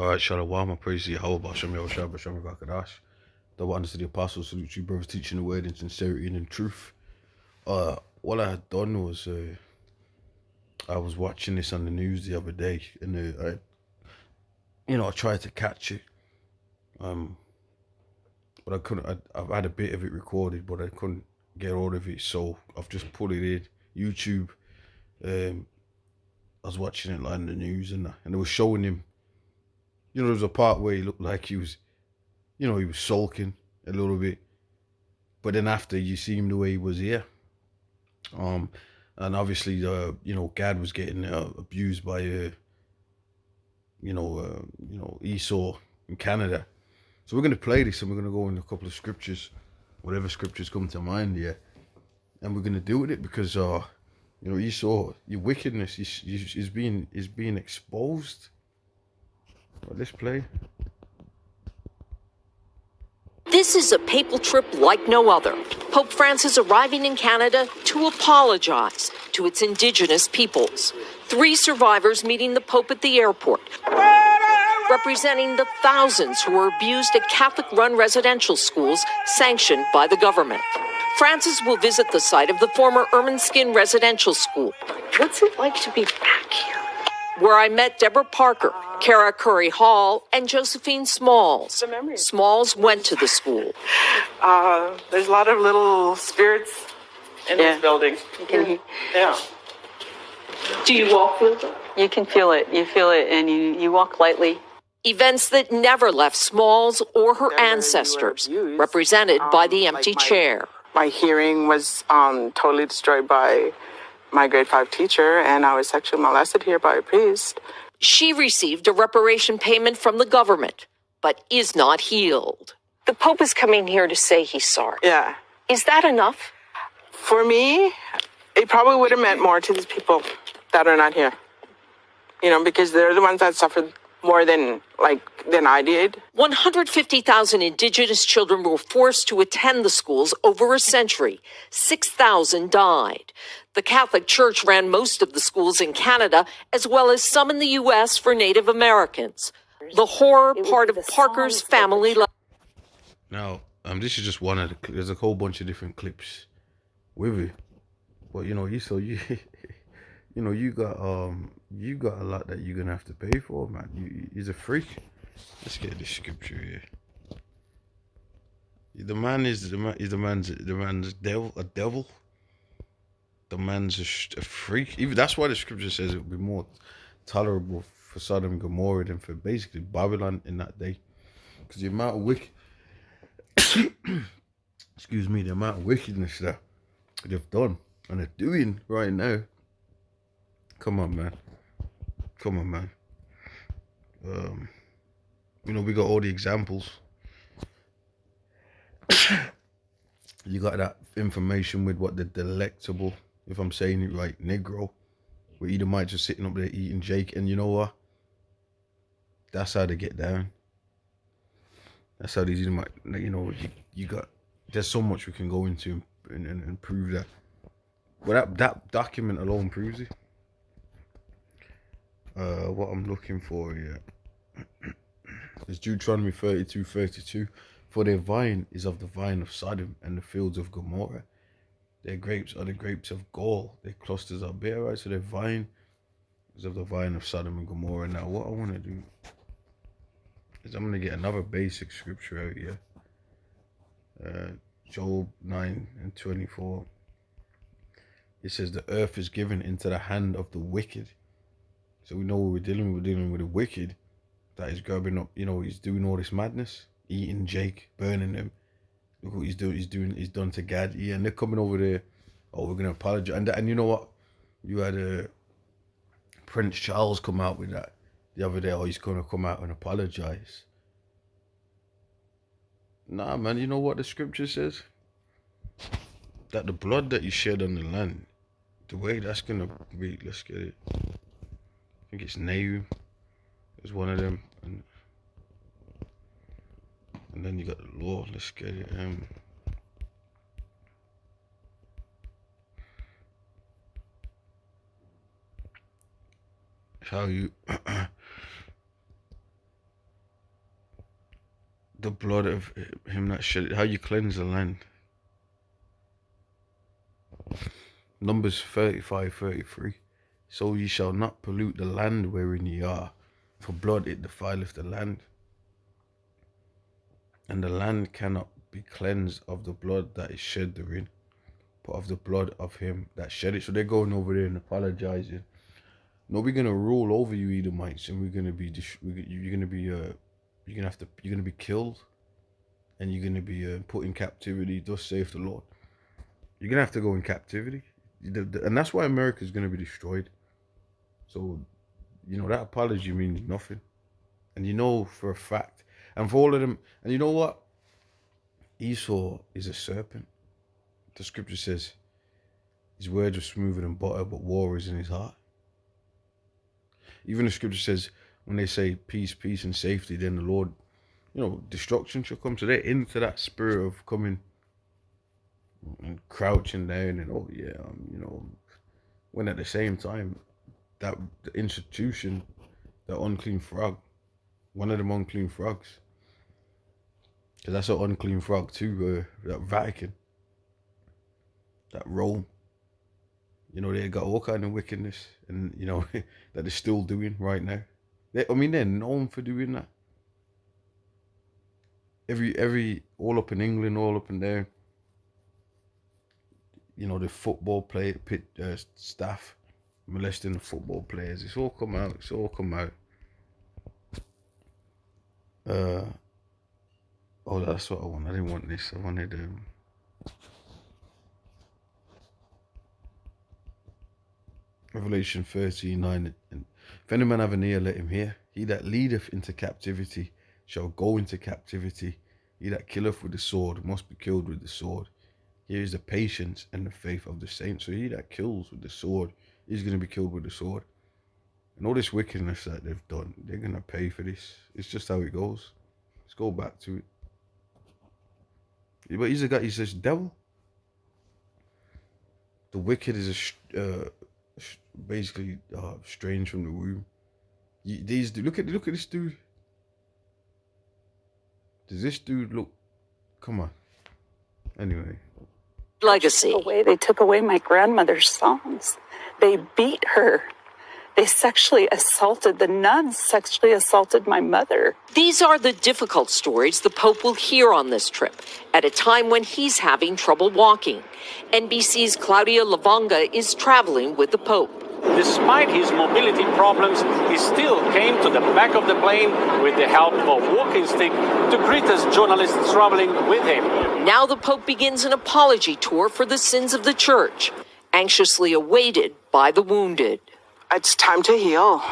Alright, Shalom, I praise the Yahweh, Bashem Yahushua, Bashem Vakadash. The wonders of the apostles, salute you, brothers, teaching the word in sincerity and in truth. What I had done was, I was watching this on the news the other day, and I tried to catch it, but I couldn't. I've had a bit of it recorded, but I couldn't get all of it, so I've just put it in YouTube. I was watching it like in the news, and they were showing him. There was a part where he looked like he was sulking a little bit, but then after you see him the way he was here, and obviously, Gad was getting abused by, Esau in Canada. So we're going to play this, and we're going to go in a couple of scriptures, whatever scriptures come to mind here, and we're going to deal with it because, Esau, your wickedness is being exposed. But let's play. This is a papal trip like no other. Pope Francis arriving in Canada to apologize to its indigenous peoples. 3 survivors meeting the Pope at the airport, representing the thousands who were abused at Catholic-run residential schools sanctioned by the government. Francis will visit the site of the former Ermineskin Residential School. What's it like to be back here? Where I met Deborah Parker, Kara Curry Hall, and Josephine Smalls. Smalls went to the school. There's a lot of little spirits in this building. Yeah. Do you walk with them? You can feel it. You feel it, and you walk lightly. Events that never left Smalls or her ancestors, represented by the empty chair. My hearing was totally destroyed by my grade 5 teacher, and I was sexually molested here by a priest. She received a reparation payment from the government, but is not healed. The Pope is coming here to say he's sorry. Yeah. Is that enough? For me, it probably would have meant more to these people that are not here. Because they're the ones that suffered more than I did. 150,000 indigenous children were forced to attend the schools over a century. 6,000 died. The Catholic Church ran most of the schools in Canada, as well as some in the U.S. for Native Americans. The horror part of Parker's family life. Now, this is just one of there's a whole bunch of different clips with it. But Esau, you got a lot that you're gonna have to pay for, man. He's a freak. Let's get this scripture here. The man's devil, a devil. The man's a freak. Even that's why the scripture says it would be more tolerable for Sodom and Gomorrah than for basically Babylon in that day, because the amount of the amount of wickedness that they've done and they're doing right now. Come on, man. We got all the examples. You got that information with what the delectable, if I'm saying it right, Negro, where Edomites just sitting up there eating Jake, and you know what? That's how they get down. That's how these Edomites, you got. There's so much we can go into and prove that. But that document alone proves it. What I'm looking for here is Deuteronomy 32:32. For their vine is of the vine of Sodom, and the fields of Gomorrah. Their grapes are the grapes of gall. Their clusters are bare. Right? So their vine is of the vine of Sodom and Gomorrah. Now, what I want to do is I'm going to get another basic scripture out here. Job 9:24. It says the earth is given into the hand of the wicked. So we know what we're dealing with. We're dealing with a wicked that is grabbing up, he's doing all this madness, eating Jake, burning him. Look what he's doing. He's done to Gad. Yeah, and they're coming over there. Oh, we're gonna apologize. And you know what? You had Prince Charles come out with that the other day. Oh, he's gonna come out and apologize. Nah, man. You know what the scripture says? That the blood that you shed on the land, the way that's gonna be. Let's get it. I think it's Nahum is one of them, and then you got the law. Let's get it. how you the blood of him that shed it, how you cleanse the land. Numbers 35:33. So ye shall not pollute the land wherein ye are, for blood it defileth the land. And the land cannot be cleansed of the blood that is shed therein, but of the blood of him that shed it. So they're going over there and apologizing. No, we're gonna rule over you, Edomites, and you're gonna be killed, and you're gonna be put in captivity. Thus saith the Lord. You're gonna have to go in captivity, and that's why America is gonna be destroyed. So, that apology means nothing, and for a fact, and for all of them, and you know what? Esau is a serpent. The scripture says his words are smoother than butter, but war is in his heart. Even the scripture says when they say peace, peace, and safety, then the Lord, destruction shall come. So they're into that spirit of coming and crouching down and when at the same time that the institution, the unclean frog, one of them unclean frogs, because that's an unclean frog too, that Vatican, that Rome, they got all kind of wickedness, and that they're still doing right now. They're known for doing that. Every all up in England, all up and down. The football staff molesting the football players. It's all come out. Oh, that's what I want. I didn't want this. I wanted Revelation 13:9. And if any man have an ear, let him hear. He that leadeth into captivity shall go into captivity. He that killeth with the sword must be killed with the sword. Here is the patience and the faith of the saints. So he that kills with the sword is going to be killed with the sword. And all this wickedness that they've done, they're going to pay for this. It's just how it goes. Let's go back to it. But he's a guy, he says, devil. The wicked is basically strange from the womb. Look at this dude. Does this dude look? Come on. Anyway. Legacy. They took away my grandmother's songs. They beat her. They sexually assaulted the nuns, sexually assaulted my mother. These are the difficult stories the Pope will hear on this trip, at a time when he's having trouble walking. NBC's Claudia Lavonga is traveling with the Pope. Despite his mobility problems, he still came to the back of the plane with the help of a walking stick to greet us journalists traveling with him. Now the Pope begins an apology tour for the sins of the Church, anxiously awaited by the wounded. It's time to heal.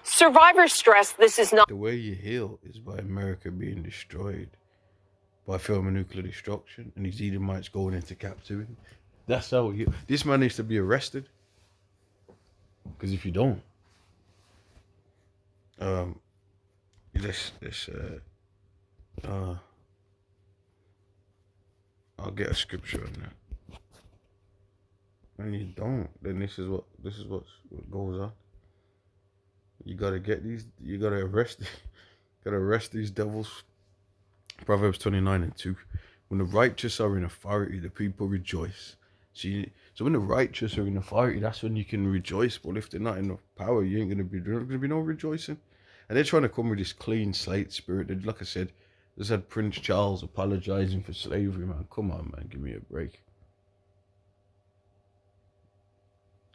Survivors stress this is not The way you heal is by America being destroyed, by thermonuclear destruction, and these Edomites going into captivity. That's how we heal. This man needs to be arrested. Because if you don't, I'll get a scripture on that. And you don't, then this is what goes on. You gotta arrest these devils. Proverbs 29:2. When the righteous are in authority, the people rejoice. See, so when the righteous are in authority, that's when you can rejoice. But if they're not in power, there's gonna be no rejoicing. And they're trying to come with this clean slate spirit. Like I said, just had Prince Charles apologizing for slavery, man. Come on, man, give me a break.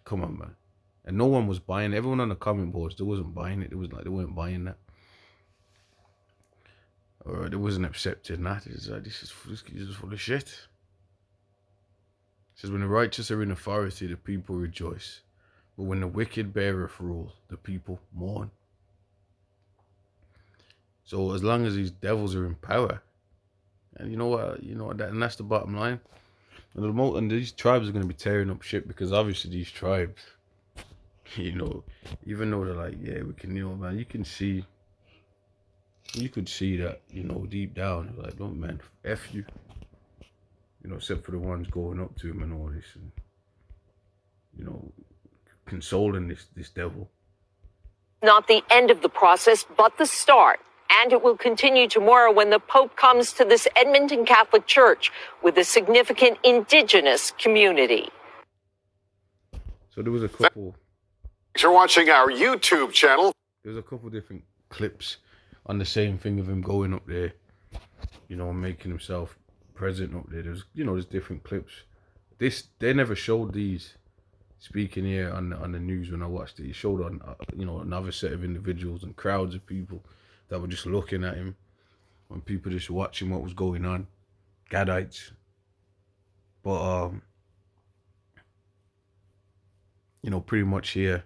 Come on, man. And no one was buying it. Everyone on the comment boards, they wasn't buying it. It was like they weren't buying that. Or they wasn't accepting that. It's like, this is full of shit. It says, when the righteous are in authority, the people rejoice. But when the wicked beareth rule, the people mourn. So as long as these devils are in power, and and that's the bottom line. And these tribes are going to be tearing up shit, because obviously these tribes, even though they're like, yeah, we can, man, you could see that, deep down, like, look, man, F you, except for the ones going up to him and all this, and, consoling this devil. Not the end of the process, but the start. And it will continue tomorrow when the Pope comes to this Edmonton Catholic Church with a significant Indigenous community. So there was a couple. Thanks for watching our YouTube channel. There's a couple different clips on the same thing of him going up there, you know, making himself president up there. There's different clips. They never showed these speaking here on the news when I watched it. He showed on another set of individuals and crowds of people that were just looking at him, when people just watching what was going on, Gadites. But pretty much here.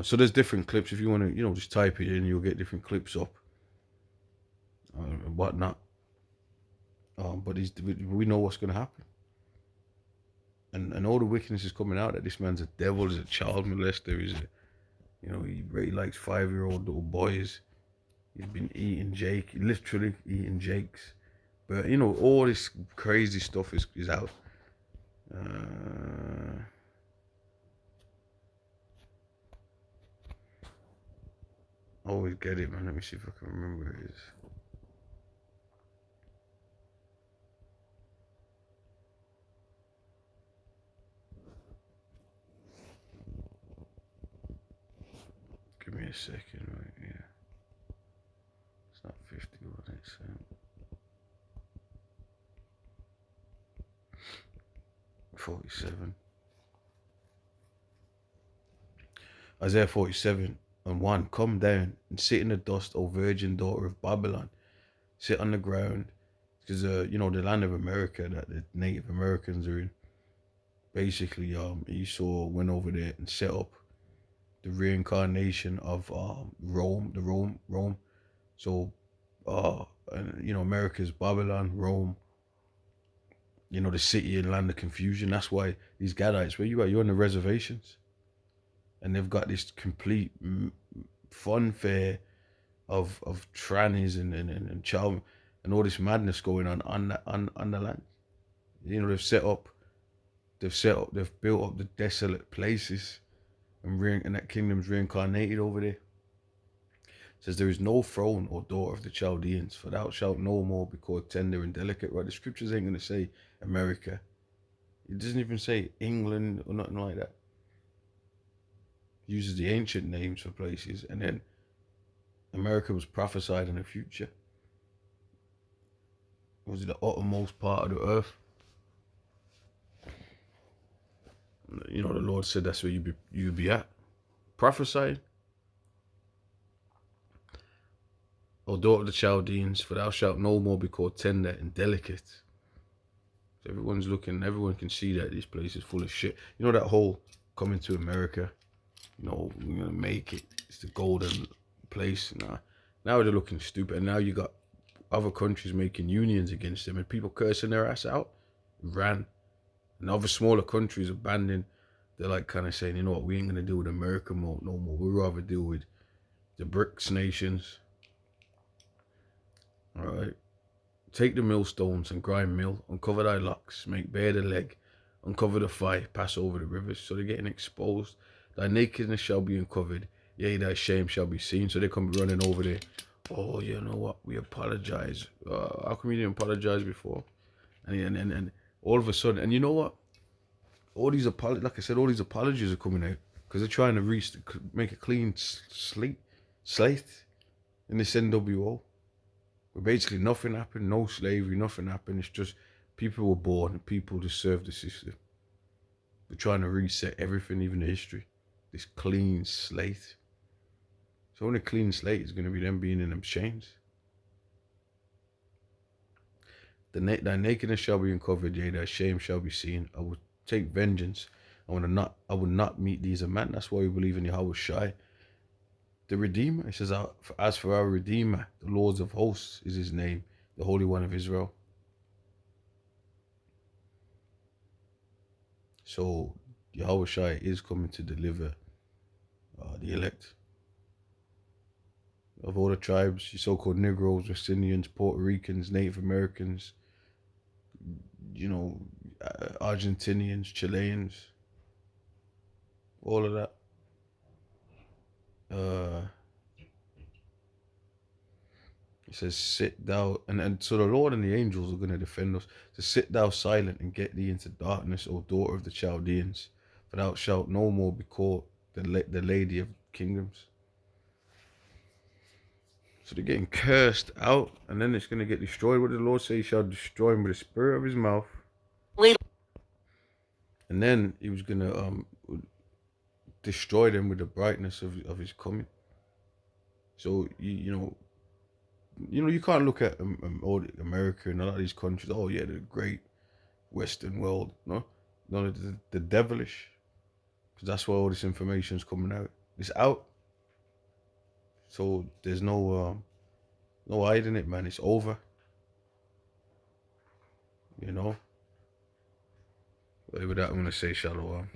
So there's different clips. If you want to, just type it in, you'll get different clips up and whatnot. But we know what's going to happen. And all the wickedness is coming out, that this man's a devil, he's a child molester, he really likes 5-year-old little boys. He's been literally eating Jakes. But, all this crazy stuff is out. I always get it, man. Let me see if I can remember where it is. Give me a second, right here. It's not 51, it's 47. Isaiah 47:1. Come down and sit in the dust, O virgin daughter of Babylon. Sit on the ground. Because, the land of America that the Native Americans are in. Basically, Esau went over there and set up the reincarnation of Rome. So, America's Babylon, Rome. The city and land of confusion. That's why these Gadites, where you are, you're on the reservations. And they've got this complete fun fair of trannies and child and all this madness going on the land. They've built up the desolate places, and that kingdom's reincarnated over there. It says there is no throne or door of the Chaldeans, for thou shalt no more be called tender and delicate. Right? The scriptures ain't gonna say America. It doesn't even say England or nothing like that. It uses the ancient names for places, and then America was prophesied in the future. It was the uttermost part of the earth. The Lord said that's where you'd be at. Prophesied. O daughter of the Chaldeans, for thou shalt no more be called tender and delicate. So everyone's looking, everyone can see that this place is full of shit. That whole coming to America, we're gonna make it. It's the golden place. Now they're looking stupid, and now you got other countries making unions against them, and people cursing their ass out. Iran and other smaller countries are banding. They're like kind of saying, we ain't gonna deal with America no more. We'd rather deal with the BRICS nations. All right. Take the millstones and grind mill, uncover thy locks, make bare the leg, uncover the thigh, pass over the rivers. So they're getting exposed. Thy nakedness shall be uncovered, yea, thy shame shall be seen. So they come running over there. Oh, you know what? We apologize. How come you didn't apologize before? And all of a sudden, and you know what? All these apologies are coming out because they're trying to make a clean slate in this NWO. Where basically nothing happened, no slavery, nothing happened. It's just people were born and people just served the system. They're trying to reset everything, even the history. This clean slate. So on a clean slate is going to be them being in them chains. Thy nakedness shall be uncovered, yea, thy shame shall be seen. I will take vengeance. I will not meet these a man. That's why we believe in Yahweh Shai. The Redeemer, it says, as for our Redeemer, the Lord of hosts is his name, the Holy One of Israel. So Yahweh Shai is coming to deliver the elect of all the tribes, your so-called Negroes, West Indians, Puerto Ricans, Native Americans, Argentinians, Chileans, all of that. He says, sit thou, and so the Lord and the angels are going to defend us. To sit thou silent and get thee into darkness, O daughter of the Chaldeans, for thou shalt no more be called the lady of kingdoms. So they're getting cursed out, and then it's going to get destroyed. What did the Lord say? He shall destroy him with the spirit of his mouth. And then he was going to destroy them with the brightness of his coming. So, you can't look at all America and a lot of these countries. Oh, yeah, they're great Western world. No, the devilish. Because that's where all this information is coming out. It's out. So there's no hiding it, man. It's over. But with that, I'm going to say shalom.